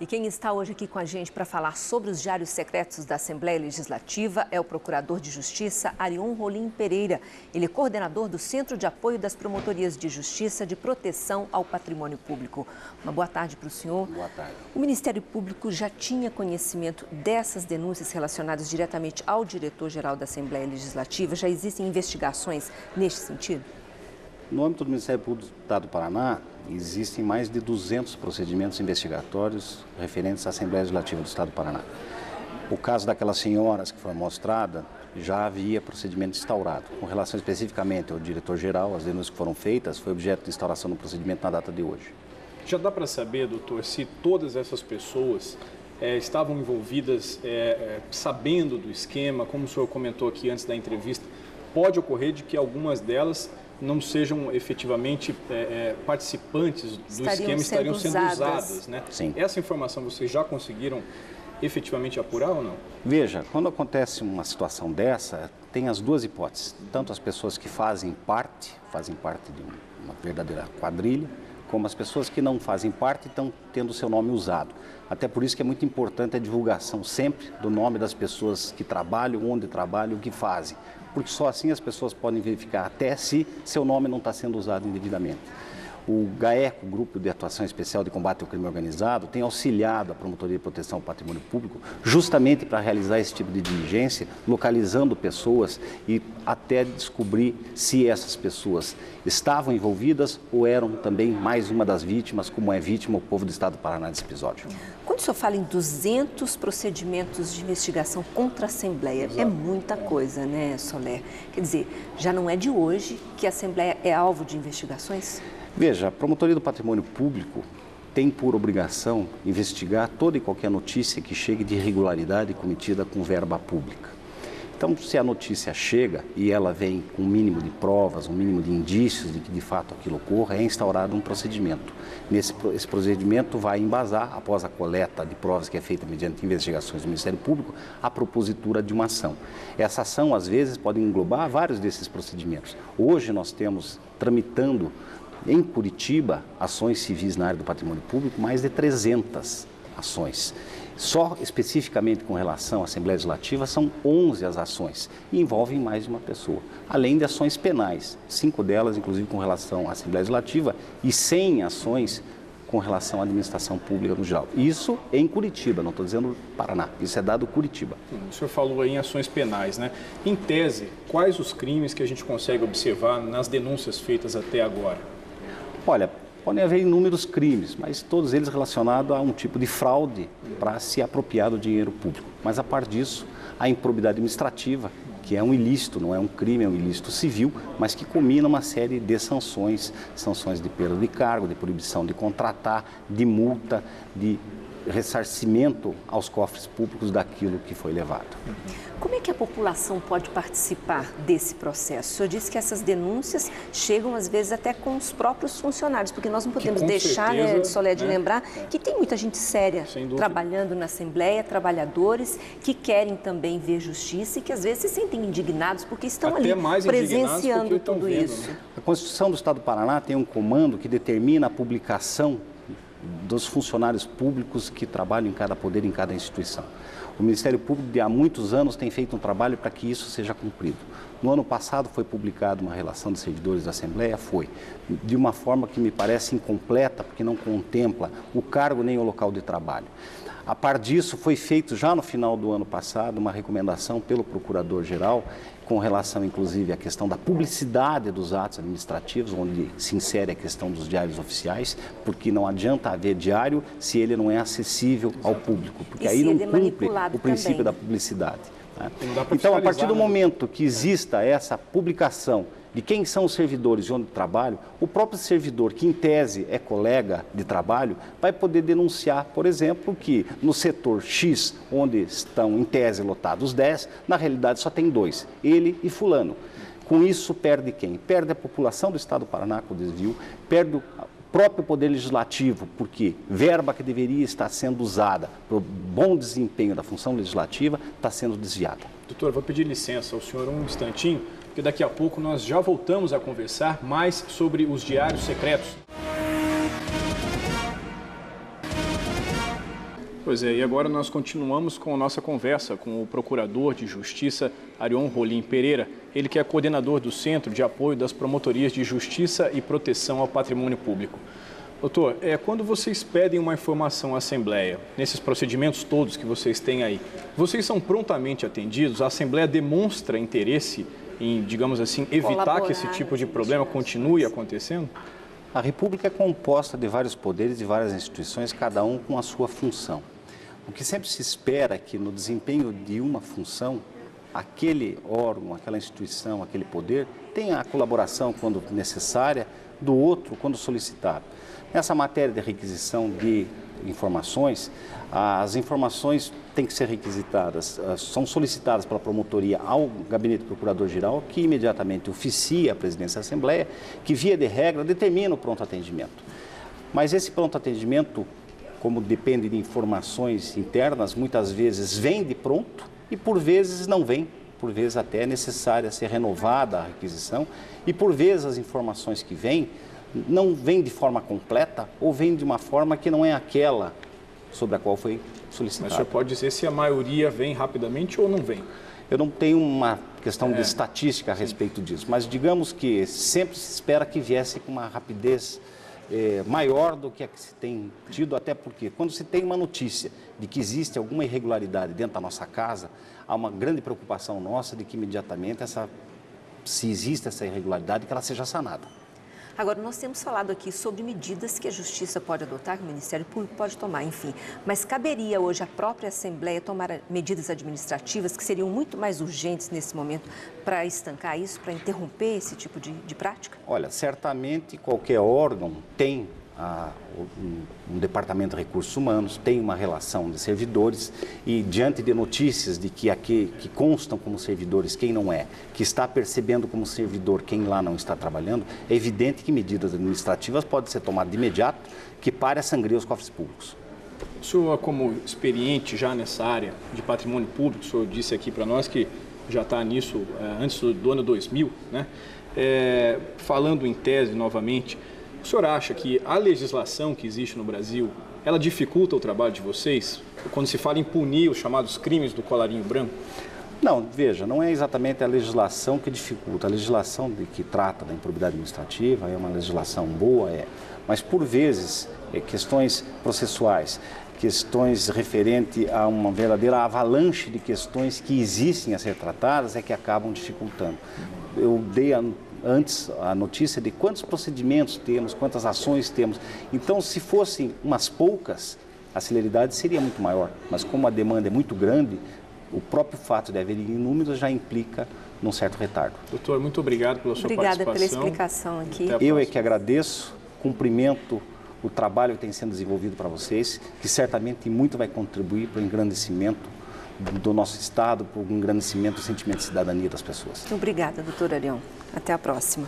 E quem está hoje aqui com a gente para falar sobre os diários secretos da Assembleia Legislativa é o Procurador de Justiça, Arion Rolim Pereira. Ele é coordenador do Centro de Apoio das Promotorias de Justiça de Proteção ao Patrimônio Público. Uma boa tarde para o senhor. Boa tarde. O Ministério Público já tinha conhecimento dessas denúncias relacionadas diretamente ao diretor-geral da Assembleia Legislativa? Já existem investigações neste sentido? No âmbito do Ministério Público do Estado do Paraná, existem mais de 200 procedimentos investigatórios referentes à Assembleia Legislativa do Estado do Paraná. O caso daquelas senhoras que foi mostrada, já havia procedimento instaurado. Com relação especificamente ao diretor-geral, as denúncias que foram feitas, foi objeto de instauração do procedimento na data de hoje. Já dá para saber, doutor, se todas essas pessoas estavam envolvidas sabendo do esquema, como o senhor comentou aqui antes da entrevista, pode ocorrer de que algumas delas não sejam efetivamente participantes do esquema, estariam sendo usadas, né? Sim. Essa informação vocês já conseguiram efetivamente apurar ou não? Veja, quando acontece uma situação dessa, tem as duas hipóteses. Tanto as pessoas que fazem parte de uma verdadeira quadrilha, como as pessoas que não fazem parte e estão tendo o seu nome usado. Até por isso que é muito importante a divulgação sempre do nome das pessoas que trabalham, onde trabalham, o que fazem. Porque só assim as pessoas podem verificar até se seu nome não está sendo usado indevidamente. O GAECO, Grupo de Atuação Especial de Combate ao Crime Organizado, tem auxiliado a Promotoria de Proteção ao Patrimônio Público justamente para realizar esse tipo de diligência, localizando pessoas e até descobrir se essas pessoas estavam envolvidas ou eram também mais uma das vítimas, como é vítima o povo do Estado do Paraná nesse episódio. Quando o senhor fala em 200 procedimentos de investigação contra a Assembleia, é muita coisa, né, Soler? Quer dizer, já não é de hoje que a Assembleia é alvo de investigações? Veja, a Promotoria do Patrimônio Público tem por obrigação investigar toda e qualquer notícia que chegue de irregularidade cometida com verba pública. Então, se a notícia chega e ela vem com um mínimo de provas, um mínimo de indícios de que de fato aquilo ocorra, é instaurado um procedimento. Esse procedimento vai embasar, após a coleta de provas que é feita mediante investigações do Ministério Público, a propositura de uma ação. Essa ação, às vezes, pode englobar vários desses procedimentos. Hoje nós temos tramitando em Curitiba, ações civis na área do patrimônio público, mais de 300 ações. Só especificamente com relação à Assembleia Legislativa, são 11 as ações e envolvem mais de uma pessoa. Além de ações penais, 5 delas, inclusive, com relação à Assembleia Legislativa e 100 ações com relação à administração pública no geral. Isso em Curitiba, não estou dizendo Paraná, isso é dado Curitiba. O senhor falou aí em ações penais, né? Em tese, quais os crimes que a gente consegue observar nas denúncias feitas até agora? Olha, podem haver inúmeros crimes, mas todos eles relacionados a um tipo de fraude para se apropriar do dinheiro público. Mas, a parte disso, a improbidade administrativa, que é um ilícito, não é um crime, é um ilícito civil, mas que combina uma série de sanções, sanções de perda de cargo, de proibição de contratar, de multa, de ressarcimento aos cofres públicos daquilo que foi levado. Como é que a população pode participar desse processo? O senhor disse que essas denúncias chegam, às vezes, até com os próprios funcionários, porque nós não podemos deixar, Soler, de lembrar que tem muita gente séria trabalhando na Assembleia, trabalhadores que querem também ver justiça e que, às vezes, se sentem indignados porque estão ali presenciando tudo isso. Né? A Constituição do Estado do Paraná tem um comando que determina a publicação dos funcionários públicos que trabalham em cada poder, em cada instituição. O Ministério Público, de há muitos anos, tem feito um trabalho para que isso seja cumprido. No ano passado foi publicada uma relação de servidores da Assembleia, de uma forma que me parece incompleta, porque não contempla o cargo nem o local de trabalho. A par disso, foi feito já no final do ano passado uma recomendação pelo Procurador-Geral com relação, inclusive, à questão da publicidade dos atos administrativos, onde se insere a questão dos diários oficiais, porque não adianta haver diário se ele não é acessível ao público, porque aí não cumpre o princípio da publicidade. Né? Então, a partir do momento que exista essa publicação de quem são os servidores e onde trabalham, o próprio servidor, que em tese é colega de trabalho, vai poder denunciar, por exemplo, que no setor X, onde estão em tese lotados 10, na realidade só tem 2, ele e fulano. Com isso, perde quem? Perde a população do Estado do Paraná com o desvio, perde o próprio Poder Legislativo, porque verba que deveria estar sendo usada para o bom desempenho da função legislativa está sendo desviada. Doutor, vou pedir licença ao senhor um instantinho, porque daqui a pouco nós já voltamos a conversar mais sobre os diários secretos. Pois é, e agora nós continuamos com a nossa conversa com o Procurador de Justiça, Arion Rolim Pereira, ele que é coordenador do Centro de Apoio das Promotorias de Justiça e Proteção ao Patrimônio Público. Doutor, quando vocês pedem uma informação à Assembleia, nesses procedimentos todos que vocês têm aí, vocês são prontamente atendidos? A Assembleia demonstra interesse em, digamos assim, evitar que esse tipo de problema continue acontecendo? A República é composta de vários poderes e várias instituições, cada um com a sua função. O que sempre se espera é que no desempenho de uma função, aquele órgão, aquela instituição, aquele poder, tenha a colaboração, quando necessária, do outro, quando solicitado. Nessa matéria de requisição de informações, as informações têm que ser requisitadas, são solicitadas pela promotoria ao Gabinete do Procurador-Geral, que imediatamente oficia a presidência da Assembleia, que via de regra determina o pronto atendimento. Mas esse pronto atendimento, como depende de informações internas, muitas vezes vem de pronto e por vezes não vem. Por vezes até é necessária ser renovada a requisição e por vezes as informações que vêm não vêm de forma completa ou vêm de uma forma que não é aquela sobre a qual foi solicitada. Mas o senhor pode dizer se a maioria vem rapidamente ou não vem? Eu não tenho uma questão de estatística a respeito disso, mas digamos que sempre se espera que viesse com uma rapidez maior do que a que se tem tido, até porque quando se tem uma notícia de que existe alguma irregularidade dentro da nossa casa, há uma grande preocupação nossa de que imediatamente, se existe essa irregularidade, que ela seja sanada. Agora, nós temos falado aqui sobre medidas que a Justiça pode adotar, que o Ministério Público pode tomar, enfim. Mas caberia hoje à própria Assembleia tomar medidas administrativas que seriam muito mais urgentes nesse momento para estancar isso, para interromper esse tipo de prática? Olha, certamente qualquer órgão tem um departamento de recursos humanos, tem uma relação de servidores e diante de notícias de que constam como servidores quem não é, que está percebendo como servidor quem lá não está trabalhando, é evidente que medidas administrativas podem ser tomadas de imediato que pare a sangria os cofres públicos. O senhor, como experiente já nessa área de patrimônio público, o senhor disse aqui para nós que já está nisso antes do ano 2000, né? Falando em tese novamente, o senhor acha que a legislação que existe no Brasil, ela dificulta o trabalho de vocês? Quando se fala em punir os chamados crimes do colarinho branco? Não, veja, não é exatamente a legislação que dificulta. A legislação que trata da improbidade administrativa é uma legislação boa, mas por vezes questões processuais, questões referentes a uma verdadeira avalanche de questões que existem a ser tratadas é que acabam dificultando. Eu dei antes a notícia de quantos procedimentos temos, quantas ações temos. Então, se fossem umas poucas, a celeridade seria muito maior. Mas como a demanda é muito grande, o próprio fato de haver inúmeros já implica num certo retardo. Doutor, muito obrigado pela sua participação. Obrigada pela explicação aqui. Eu é que agradeço, cumprimento o trabalho que tem sendo desenvolvido para vocês, que certamente muito vai contribuir para o engrandecimento do nosso Estado, para o engrandecimento do sentimento de cidadania das pessoas. Obrigada, doutor Arion. Até a próxima.